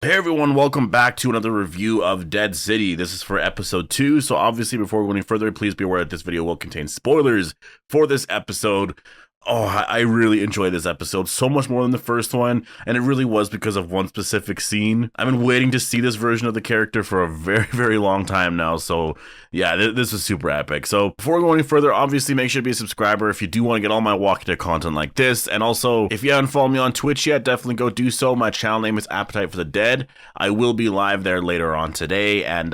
Hey everyone, welcome back to another review of Dead City. This is for episode 2, so obviously before we go any further, please be aware that this video will contain spoilers for this episode. Oh, I really enjoyed this episode so much more than the first one, and it really was because of one specific scene. I've been waiting to see this version of the character for a very, very long time now, so yeah, this is super epic. So before we go any further, obviously make sure to be a subscriber if you do want to get all my Walking Dead content like this, and also, if you haven't followed me on Twitch yet, definitely go do so. My channel name is Appetite for the Dead. I will be live there later on today, and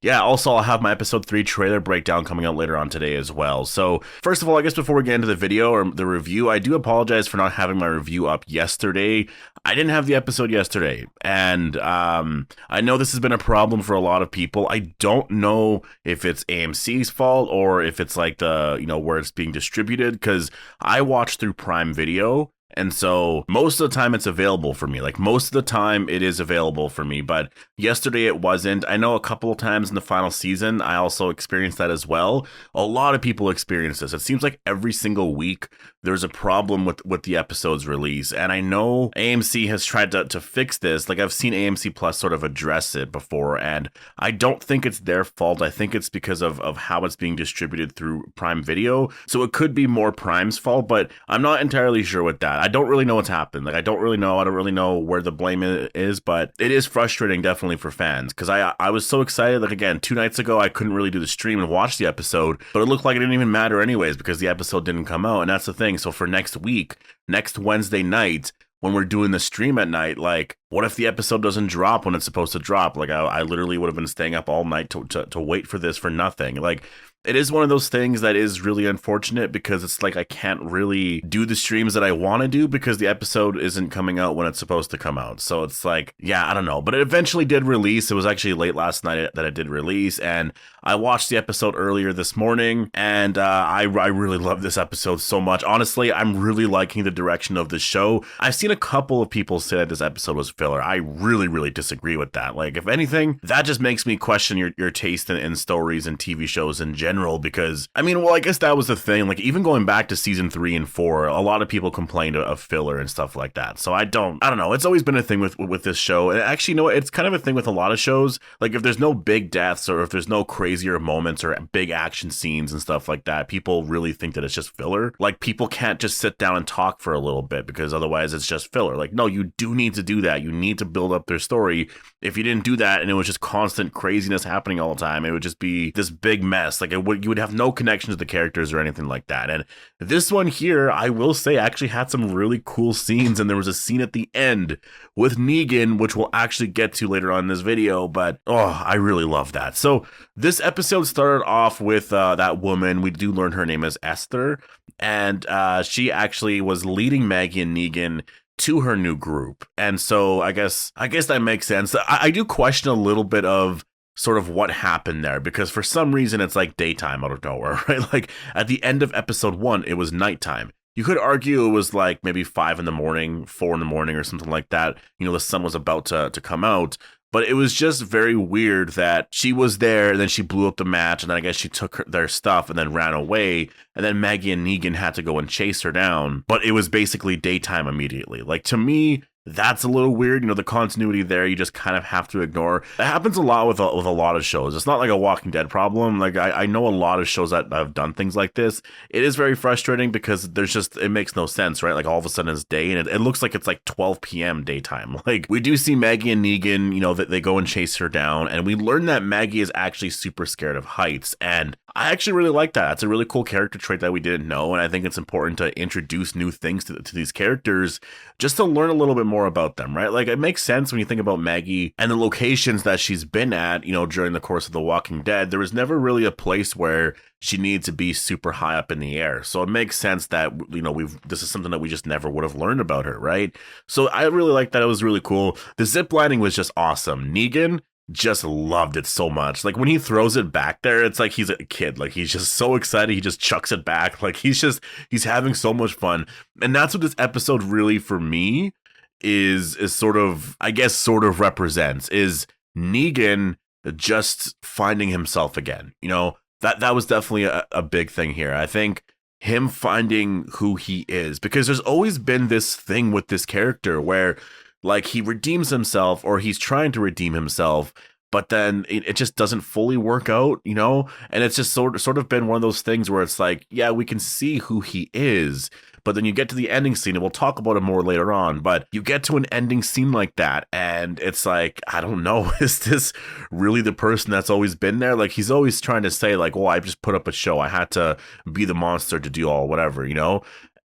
yeah, also I'll have my episode 3 trailer breakdown coming out later on today as well. So first of all, I guess before we get into the video or the review, I do apologize for not having my review up yesterday. I didn't have the episode yesterday, and I know this has been a problem for a lot of people. I don't know if it's AMC's fault or if it's like the, where it's being distributed, because I watched through Prime Video. And so most of the time it's available for me. Like most of the time it is available for me, but yesterday it wasn't. I know a couple of times in the final season, I also experienced that as well. A lot of people experience this. It seems like every single week there's a problem with the episode's release. And I know AMC has tried to fix this. Like I've seen AMC Plus sort of address it before, and I don't think it's their fault. I think it's because of how it's being distributed through Prime Video. So it could be more Prime's fault, but I'm not entirely sure with that. I don't really know what's happened. Like I don't really know where the blame is, but it is frustrating definitely for fans, because I was so excited. Like again, 2 nights ago I couldn't really do the stream and watch the episode, but it looked like it didn't even matter anyways because the episode didn't come out. And that's the thing. So for next week, next Wednesday night, when we're doing the stream at night, like what if the episode doesn't drop when it's supposed to drop? Like I literally would have been staying up all night to wait for this for nothing. Like it is one of those things that is really unfortunate, because it's like I can't really do the streams that I want to do because the episode isn't coming out when it's supposed to come out. So it's like, yeah, I don't know. But it eventually did release. It was actually late last night that it did release, and I watched the episode earlier this morning, and I really love this episode so much. Honestly, I'm really liking the direction of the show. I've seen a couple of people say that this episode was filler. I really, really disagree with that. Like, if anything, that just makes me question your taste in stories and TV shows in general. Because I mean, well, I guess that was the thing. Like even going back to season 3 and 4, a lot of people complained of filler and stuff like that. So I don't know. It's always been a thing with this show. And actually, you know, it's kind of a thing with a lot of shows. Like if there's no big deaths or if there's no crazier moments or big action scenes and stuff like that, people really think that it's just filler. Like people can't just sit down and talk for a little bit because otherwise it's just filler. Like, no, you do need to do that. You need to build up their story. If you didn't do that and it was just constant craziness happening all the time, it would just be this big mess. Like you would have no connection to the characters or anything like that. And this one here, I will say, actually had some really cool scenes. And there was a scene at the end with Negan, which we'll actually get to later on in this video. But oh, I really love that. So this episode started off with that woman. We do learn her name is Esther, and she actually was leading Maggie and Negan to her new group. And so I guess that makes sense. I do question a little bit of sort of what happened there, because for some reason it's like daytime out of nowhere, right? Like at the end of episode 1, it was nighttime. You could argue it was like maybe 5 in the morning, 4 in the morning or something like that. You know, the sun was about to come out. But it was just very weird that she was there, and then she blew up the match, and then I guess she took their stuff and then ran away, and then Maggie and Negan had to go and chase her down. But it was basically daytime immediately. Like, to me, that's a little weird. You know, the continuity there, you just kind of have to ignore. It happens a lot with a lot of shows. It's not like a Walking Dead problem. Like, I know a lot of shows that have done things like this. It is very frustrating because it makes no sense, right? Like, all of a sudden it's day, and it looks like it's like 12 p.m. daytime. Like, we do see Maggie and Negan, you know, that they go and chase her down, and we learn that Maggie is actually super scared of heights, and I actually really like that. It's a really cool character trait that we didn't know, and I think it's important to introduce new things to these characters just to learn a little bit more about them, right? Like, it makes sense when you think about Maggie and the locations that she's been at, you know, during the course of The Walking Dead. There was never really a place where she needs to be super high up in the air. So it makes sense that, you know, this is something that we just never would have learned about her, right? So I really like that. It was really cool. The zip lining was just awesome. Negan just loved it so much. Like when he throws it back there, it's like he's a kid. Like he's just so excited, he just chucks it back. Like he's having so much fun. And that's what this episode really, for me, is sort of, I guess, sort of represents, is Negan just finding himself again. You know, that was definitely a big thing here. I think him finding who he is, because there's always been this thing with this character where like he redeems himself, or he's trying to redeem himself, but then it just doesn't fully work out, you know? And it's just sort of been one of those things where it's like, yeah, we can see who he is, but then you get to the ending scene, and we'll talk about it more later on, but you get to an ending scene like that, and it's like, I don't know, is this really the person that's always been there? Like, he's always trying to say, like, well, I just put up a show. I had to be the monster to do all whatever, you know?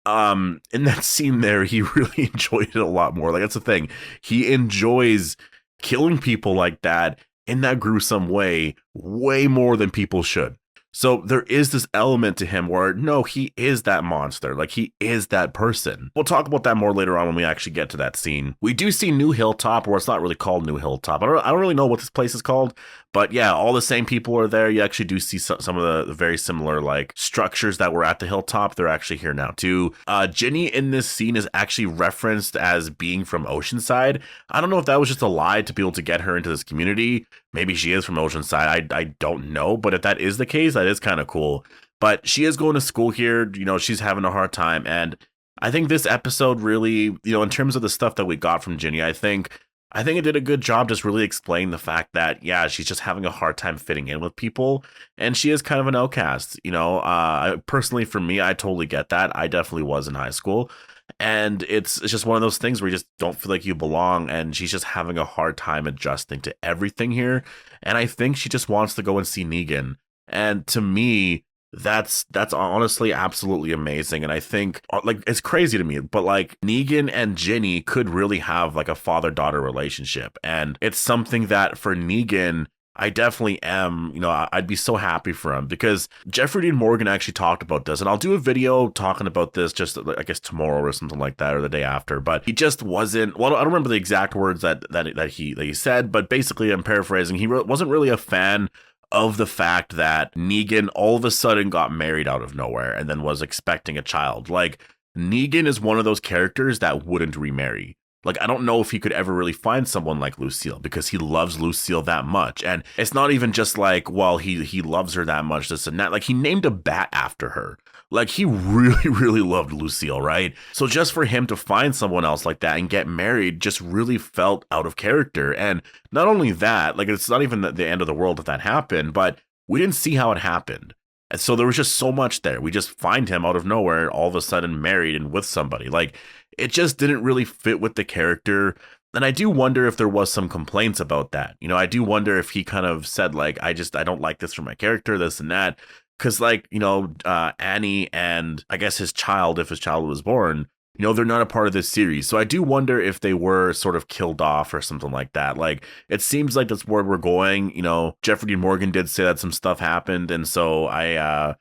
In that scene there, he really enjoyed it a lot more. Like, that's the thing. He enjoys killing people like that in that gruesome way more than people should. So there is this element to him where, no, he is that monster. Like, he is that person. We'll talk about that more later on when we actually get to that scene. We do see New Hilltop, or it's not really called New Hilltop. I don't really know what this place is called, but yeah, all the same people are there. You actually do see some of the very similar, like, structures that were at the Hilltop. They're actually here now too. Ginny in this scene is actually referenced as being from Oceanside. I don't know if that was just a lie to be able to get her into this community. Maybe she is from Oceanside. I don't know, but if that is the case, that is kind of cool. But she is going to school here. You know, she's having a hard time. And I think this episode really, you know, in terms of the stuff that we got from Ginny, I think it did a good job just really explaining the fact that, yeah, she's just having a hard time fitting in with people. And she is kind of an outcast. You know, personally, for me, I totally get that. I definitely was in high school. And it's just one of those things where you just don't feel like you belong, and she's just having a hard time adjusting to everything here. And I think she just wants to go and see Negan. And to me, that's honestly absolutely amazing. And I think, like, it's crazy to me, but like, Negan and Ginny could really have like a father-daughter relationship. And it's something that for Negan, I definitely am, you know, I'd be so happy for him, because Jeffrey Dean Morgan actually talked about this, and I'll do a video talking about this just, I guess, tomorrow or something like that, or the day after. But he just wasn't, well, I don't remember the exact words that he said, but basically, I'm paraphrasing, he wasn't really a fan of the fact that Negan all of a sudden got married out of nowhere and then was expecting a child. Like, Negan is one of those characters that wouldn't remarry. Like, I don't know if he could ever really find someone like Lucille, because he loves Lucille that much. And it's not even just like, well, he loves her that much, this and that. Like, he named a bat after her. Like, he really, really loved Lucille, right? So just for him to find someone else like that and get married just really felt out of character. And not only that, like, it's not even the end of the world if that happened, but we didn't see how it happened. And so there was just so much there. We just find him out of nowhere, all of a sudden married and with somebody. Like, it just didn't really fit with the character. And I do wonder if there was some complaints about that. You know, I do wonder if he kind of said, like, I don't like this for my character, this and that. Because, like, you know, Annie and I guess his child, if his child was born, you know, they're not a part of this series. So I do wonder if they were sort of killed off or something like that. Like, it seems like that's where we're going. You know, Jeffrey Dean Morgan did say that some stuff happened. And so I'm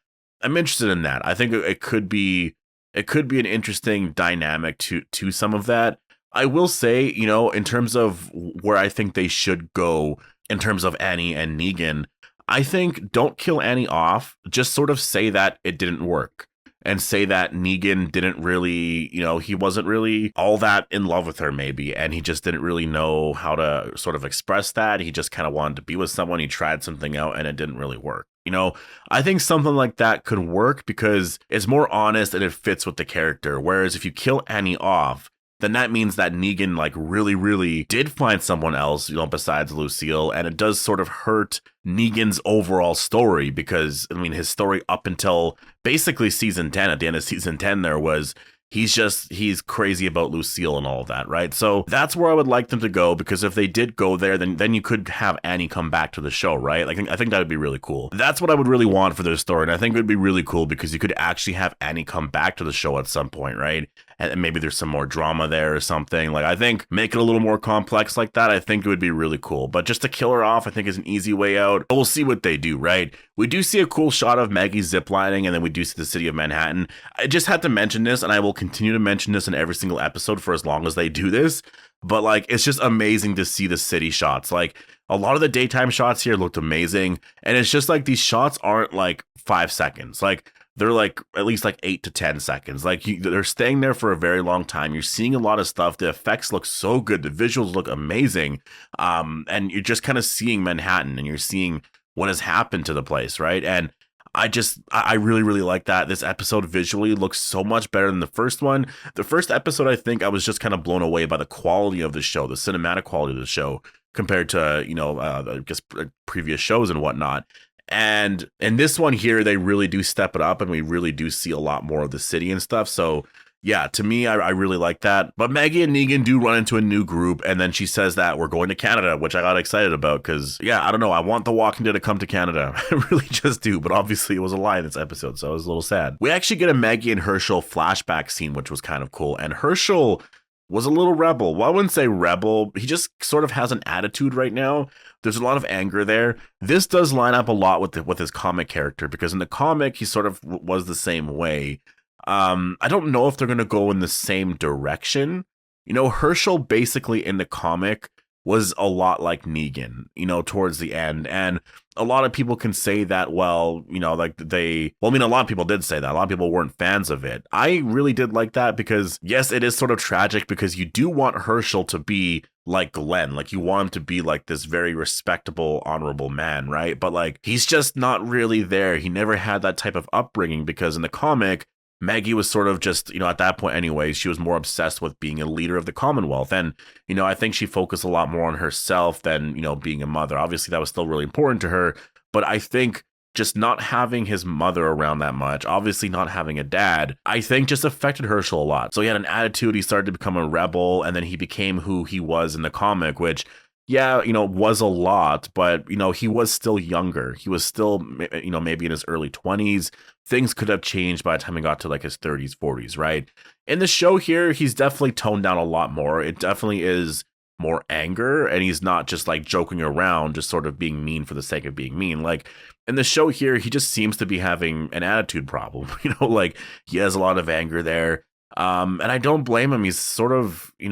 interested in that. I think it could be an interesting dynamic to some of that. I will say, you know, in terms of where I think they should go in terms of Annie and Negan, I think don't kill Annie off. Just sort of say that it didn't work, and say that Negan didn't really, you know, he wasn't really all that in love with her maybe, and he just didn't really know how to sort of express that. He just kind of wanted to be with someone. He tried something out and it didn't really work. You know, I think something like that could work because it's more honest and it fits with the character. Whereas if you kill Annie off, then that means that Negan, like, really, really did find someone else, you know, besides Lucille. And it does sort of hurt Negan's overall story, because, I mean, his story up until basically season 10, at the end of season 10, there was, he's crazy about Lucille and all of that, right? So that's where I would like them to go, because if they did go there, then you could have Annie come back to the show, right? Like, I think that would be really cool. That's what I would really want for their story, and I think it would be really cool because you could actually have Annie come back to the show at some point, right? And maybe there's some more drama there or something. Like, I think make it a little more complex like that, I think it would be really cool. But just to kill her off, I think is an easy way out. But we'll see what they do, right? We do see a cool shot of Maggie ziplining, and then we do see the city of Manhattan. I just had to mention this, and I will continue to mention this in every single episode for as long as they do this. But, like, it's just amazing to see the city shots. Like, a lot of the daytime shots here looked amazing. And it's just like these shots aren't like 5 seconds. Like, they're like at least like 8 to 10 seconds. Like, they're staying there for a very long time. You're seeing a lot of stuff. The effects look so good. The visuals look amazing. And you're just kind of seeing Manhattan, and you're seeing what has happened to the place, right? And I really, really like that. This episode visually looks so much better than the first one. The first episode, I think I was just kind of blown away by the quality of the show, the cinematic quality of the show compared to, I guess previous shows and whatnot. And in this one here, they really do step it up and we really do see a lot more of the city and stuff. So yeah, to me, I really like that. But Maggie and Negan do run into a new group, and then she says that we're going to Canada, which I got excited about because, yeah, I don't know. I want The Walking Dead to come to Canada. I really just do. But obviously, it was a lie in this episode, so I was a little sad. We actually get a Maggie and Herschel flashback scene, which was kind of cool. And Herschel was a little rebel. Well, I wouldn't say rebel. He just sort of has an attitude right now. There's a lot of anger there. This does line up a lot with his comic character because in the comic, he sort of was the same way. I don't know if they're going to go in the same direction. Herschel basically in the comic was a lot like Negan, towards the end. And a lot of people can say that, a lot of people did say that. A lot of people weren't fans of it. I really did like that because, yes, it is sort of tragic because you do want Herschel to be like Glenn. Like, you want him to be like this very respectable, honorable man, right? But like, he's just not really there. He never had that type of upbringing because in the comic, Maggie was sort of just, at that point anyway, she was more obsessed with being a leader of the Commonwealth. And, I think she focused a lot more on herself than, being a mother. Obviously, that was still really important to her. But I think just not having his mother around that much, obviously not having a dad, I think just affected Herschel a lot. So he had an attitude, he started to become a rebel, and then he became who he was in the comic, which, yeah, was a lot, but, he was still younger. He was still, maybe in his early 20s. Things could have changed by the time he got to like his 30s, 40s, right? In the show here, he's definitely toned down a lot more. It definitely is more anger, and he's not just like joking around, just sort of being mean for the sake of being mean. Like in the show here, he just seems to be having an attitude problem, like he has a lot of anger there. And I don't blame him. He's sort of, he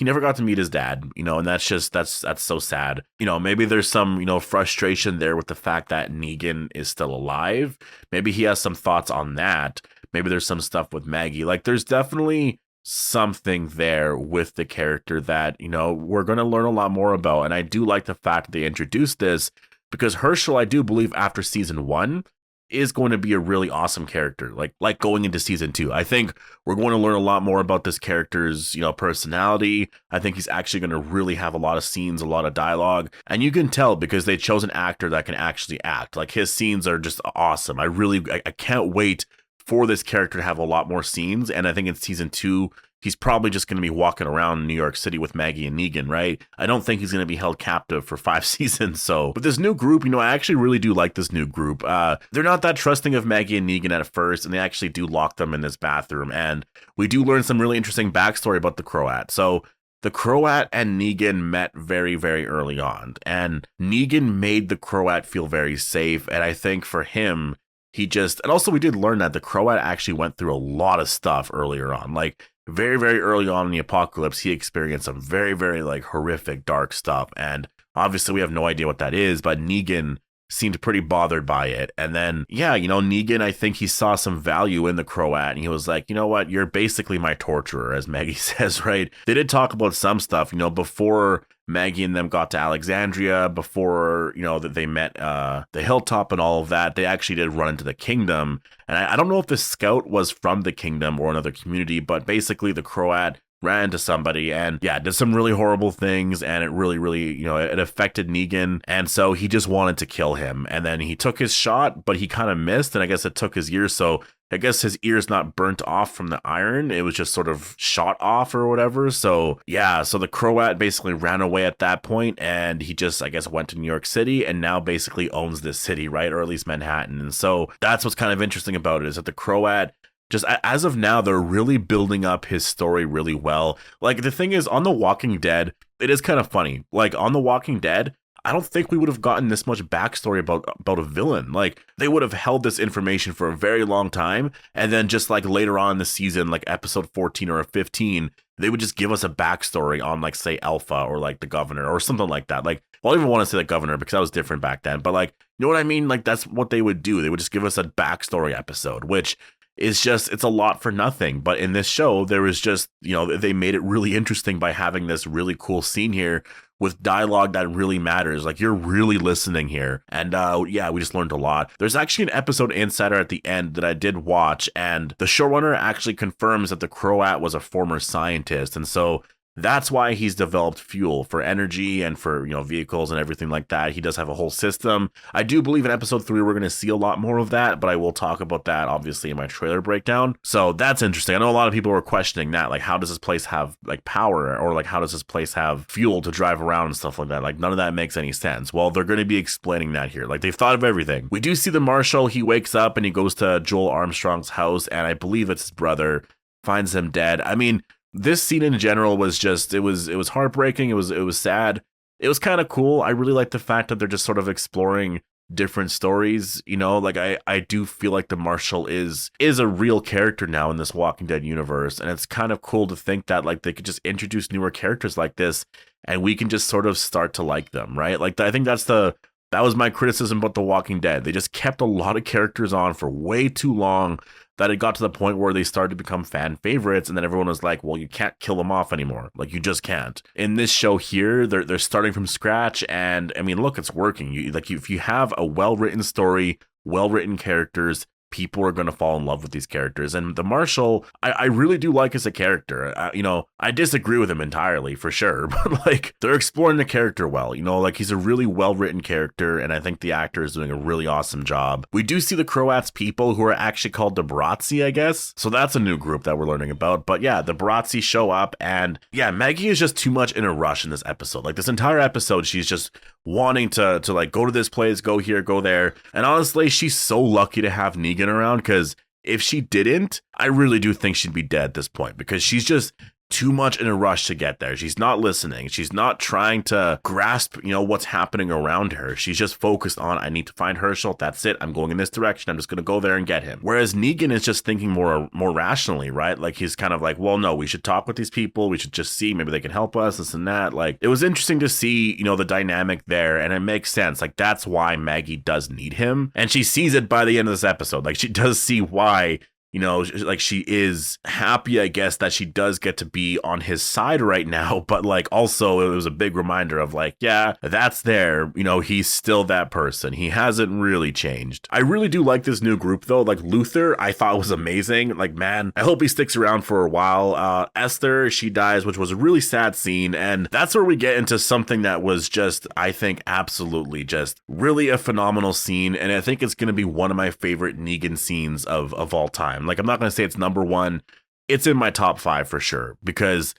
never got to meet his dad, and that's so sad. Maybe there's some, frustration there with the fact that Negan is still alive. Maybe he has some thoughts on that. Maybe there's some stuff with Maggie. Like, there's definitely something there with the character that, we're going to learn a lot more about. And I do like the fact that they introduced this because Herschel, I do believe after season 1, is going to be a really awesome character, like going into season 2. I think we're going to learn a lot more about this character's, personality. I think he's actually going to really have a lot of scenes, a lot of dialogue, and you can tell because they chose an actor that can actually act. Like, his scenes are just awesome. I can't wait for this character to have a lot more scenes, and I think in season 2, he's probably just going to be walking around New York City with Maggie and Negan, right? I don't think he's going to be held captive for 5 seasons. So, but this new group, I actually really do like this new group. They're not that trusting of Maggie and Negan at first, and they actually do lock them in this bathroom. And we do learn some really interesting backstory about the Croat. So the Croat and Negan met very, very early on, and Negan made the Croat feel very safe. And I think for him, and also we did learn that the Croat actually went through a lot of stuff earlier on. Like, very, very early on in the apocalypse, he experienced some very, very like horrific, dark stuff. And obviously we have no idea what that is, but Negan seemed pretty bothered by it. And then, yeah, Negan, I think he saw some value in the Croat, and he was like, you know what, you're basically my torturer, as Maggie says, right? They did talk about some stuff, before Maggie and them got to Alexandria, before, that they met the Hilltop and all of that. They actually did run into the Kingdom. And I don't know if the scout was from the Kingdom or another community, but basically the Croat ran into somebody and, yeah, did some really horrible things, and it really, really, it affected Negan, and so he just wanted to kill him. And then he took his shot, but he kind of missed, and I guess it took his ear, so I guess his ear's not burnt off from the iron, it was just sort of shot off or whatever. So yeah, so the Croat basically ran away at that point, and he just, I guess, went to New York City and now basically owns this city, right? Or at least Manhattan. And so that's what's kind of interesting about it, is that the Croat, just as of now, they're really building up his story really well. Like, the thing is, on The Walking Dead, it is kind of funny. Like, on The Walking Dead, I don't think we would have gotten this much backstory about a villain. Like, they would have held this information for a very long time, and then just like later on in the season, like episode 14 or 15, they would just give us a backstory on, like, say, Alpha or like the governor or something like that. Like, well, I don't even want to say the governor because that was different back then, but like, you know what I mean? Like, that's what they would do. They would just give us a backstory episode, which is just, it's a lot for nothing. But in this show, there was just, they made it really interesting by having this really cool scene here with dialogue that really matters. Like, you're really listening here. And yeah, we just learned a lot. There's actually an episode insider at the end that I did watch, and the showrunner actually confirms that the Croat was a former scientist. And so that's why he's developed fuel for energy and for, vehicles and everything like that. He does have a whole system. I do believe in episode 3 we're going to see a lot more of that, but I will talk about that obviously in my trailer breakdown. So that's interesting. I know a lot of people were questioning that, like, how does this place have like power, or like how does this place have fuel to drive around and stuff like that? Like, none of that makes any sense. Well, they're going to be explaining that here. Like, they've thought of everything. We do see the marshal. He wakes up and he goes to Joel Armstrong's house, and I believe it's his brother, finds him dead. I mean, this scene in general was just, it was heartbreaking. It was sad. It was kind of cool. I really like the fact that they're just sort of exploring different stories. Like, I do feel like the Marshal is a real character now in this Walking Dead universe. And it's kind of cool to think that, like, they could just introduce newer characters like this and we can just sort of start to like them, right? Like, I think that was my criticism about The Walking Dead. They just kept a lot of characters on for way too long, that it got to the point where they started to become fan favorites, and then everyone was like, well, you can't kill them off anymore. Like, you just can't. In this show here, they're starting from scratch, and I mean, look, it's working. If you have a well-written story, well-written characters, people are going to fall in love with these characters. And the Marshal, I really do like as a character. I disagree with him entirely, for sure, but like, they're exploring the character well. Like, he's a really well-written character, and I think the actor is doing a really awesome job. We do see the Croats people, who are actually called the Bratzi, I guess. So that's a new group that we're learning about. But yeah, the Bratzi show up, and yeah, Maggie is just too much in a rush in this episode. Like, this entire episode, she's just wanting to like go to this place, go here, go there. And honestly, she's so lucky to have Negan around, because if she didn't, I really do think she'd be dead at this point, because she's just too much in a rush to get there. She's not listening. She's not trying to grasp, what's happening around her. She's just focused on, I need to find Herschel. That's it. I'm going in this direction. I'm just going to go there and get him. Whereas Negan is just thinking more rationally, right? Like, he's kind of like, well, no, we should talk with these people. We should just see, maybe they can help us, this and that. Like, it was interesting to see, the dynamic there, and it makes sense. Like, that's why Maggie does need him. And she sees it by the end of this episode. Like, she does see why, like, she is happy, I guess, that she does get to be on his side right now. But like, also, it was a big reminder of like, yeah, that's there. He's still that person. He hasn't really changed. I really do like this new group though. Like, Luther, I thought was amazing. Like, man, I hope he sticks around for a while. Esther, she dies, which was a really sad scene. And that's where we get into something that was just, I think, absolutely just really a phenomenal scene. And I think it's going to be one of my favorite Negan scenes of all time. Like, I'm not going to say it's number one. It's in my top 5 for sure, because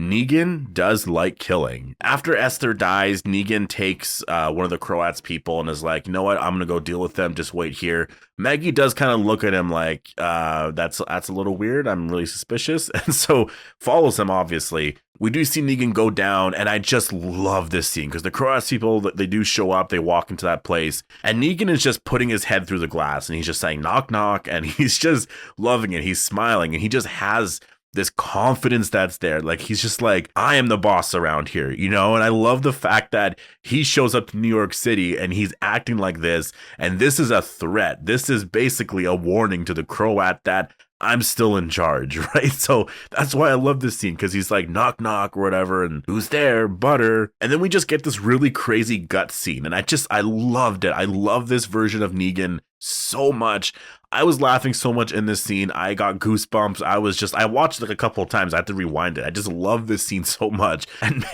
Negan does like killing. After Esther dies, Negan takes one of the Croats people and is like, you know what? I'm going to go deal with them. Just wait here. Maggie does kind of look at him like, that's a little weird. I'm really suspicious. And so follows him, obviously. We do see Negan go down, and I just love this scene because the Croats people, they do show up, they walk into that place, and Negan is just putting his head through the glass, and he's just saying, knock, knock, and he's just loving it. He's smiling, and he just has this confidence that's there. Like, he's just like, I am the boss around here, and I love the fact that he shows up to New York City and he's acting like this, and this is a threat. This is basically a warning to the Croat that I'm still in charge, right? So that's why I love this scene, because he's like, knock, knock, or whatever, and who's there? Butter. And then we just get this really crazy gut scene, and I loved it. I love this version of Negan so much. I was laughing so much in this scene. I got goosebumps. I watched it like a couple of times. I had to rewind it. I just love this scene so much. And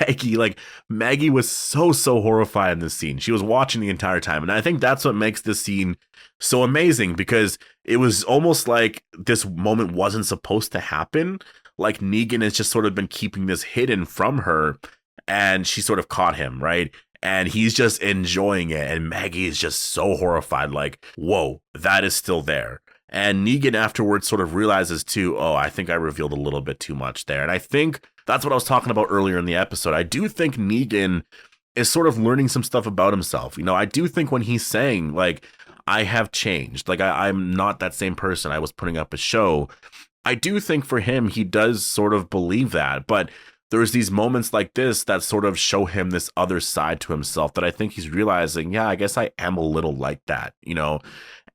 Maggie was so horrified in this scene. She was watching the entire time. And I think that's what makes this scene so amazing, because it was almost like this moment wasn't supposed to happen. Like, Negan has just sort of been keeping this hidden from her, and she sort of caught him, right? And he's just enjoying it. And Maggie is just so horrified, like, whoa, that is still there. And Negan afterwards sort of realizes too, oh, I think I revealed a little bit too much there. And I think that's what I was talking about earlier in the episode. I do think Negan is sort of learning some stuff about himself. I do think when he's saying, like, I have changed, like, I'm not that same person I was putting up a show, I do think for him, he does sort of believe that. But there's these moments like this that sort of show him this other side to himself that I think he's realizing, yeah, I guess I am a little like that,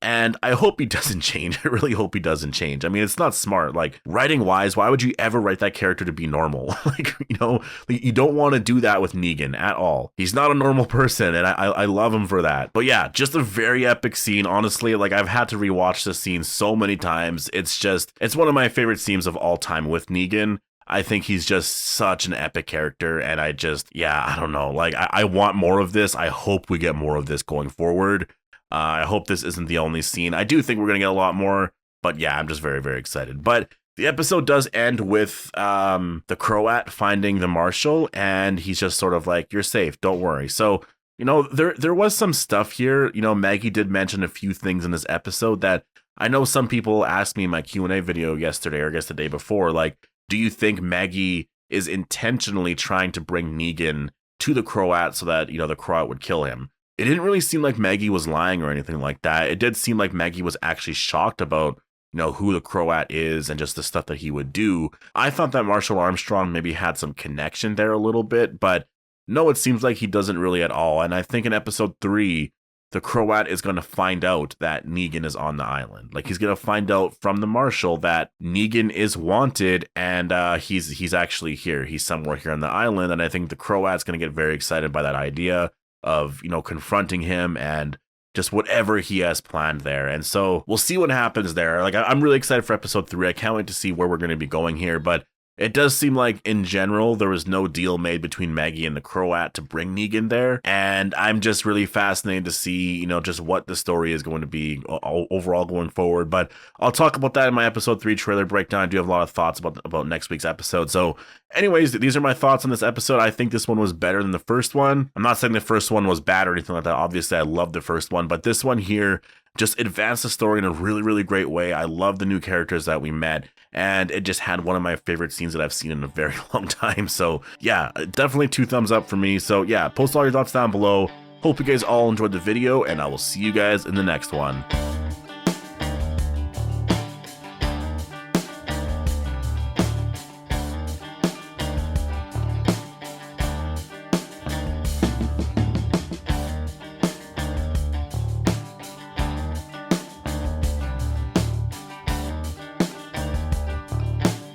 And I hope he doesn't change. I really hope he doesn't change. I mean, it's not smart. Like, writing wise, why would you ever write that character to be normal? Like, you know, you don't want to do that with Negan at all. He's not a normal person, and I love him for that. But yeah, just a very epic scene. Honestly, like, I've had to rewatch this scene so many times. It's one of my favorite scenes of all time with Negan. I think he's just such an epic character, and I don't know. Like, I want more of this. I hope we get more of this going forward. I hope this isn't the only scene. I do think we're going to get a lot more, but yeah, I'm just very, very excited. But the episode does end with the Croat finding the Marshal, and he's just sort of like, you're safe, don't worry. So, you know, there was some stuff here. You know, Maggie did mention a few things in this episode that I know some people asked me in my Q&A video yesterday, or I guess the day before, like, do you think Maggie is intentionally trying to bring Negan to the Croat so that, you know, the Croat would kill him? It didn't really seem like Maggie was lying or anything like that. It did seem like Maggie was actually shocked about, you know, who the Croat is and just the stuff that he would do. I thought that Marshall Armstrong maybe had some connection there a little bit, but no, it seems like he doesn't really at all. And I think in episode 3, the Croat is going to find out that Negan is on the island. Like, he's going to find out from the Marshal that Negan is wanted, and he's actually here. He's somewhere here on the island, and I think the Croat's going to get very excited by that idea of, you know, confronting him and just whatever he has planned there. And so we'll see what happens there. Like, I'm really excited for episode 3. I can't wait to see where we're going to be going here, but it does seem like, in general, there was no deal made between Maggie and the Croat to bring Negan there. And I'm just really fascinated to see, you know, just what the story is going to be overall going forward. But I'll talk about that in my episode 3 trailer breakdown. I do have a lot of thoughts about next week's episode. So anyways, these are my thoughts on this episode. I think this one was better than the first one. I'm not saying the first one was bad or anything like that. Obviously, I love the first one. But this one here just advanced the story in a really, really great way. I love the new characters that we met, and it just had one of my favorite scenes that I've seen in a very long time. So yeah, definitely 2 thumbs up for me. So yeah, post all your thoughts down below. Hope you guys all enjoyed the video, and I will see you guys in the next one.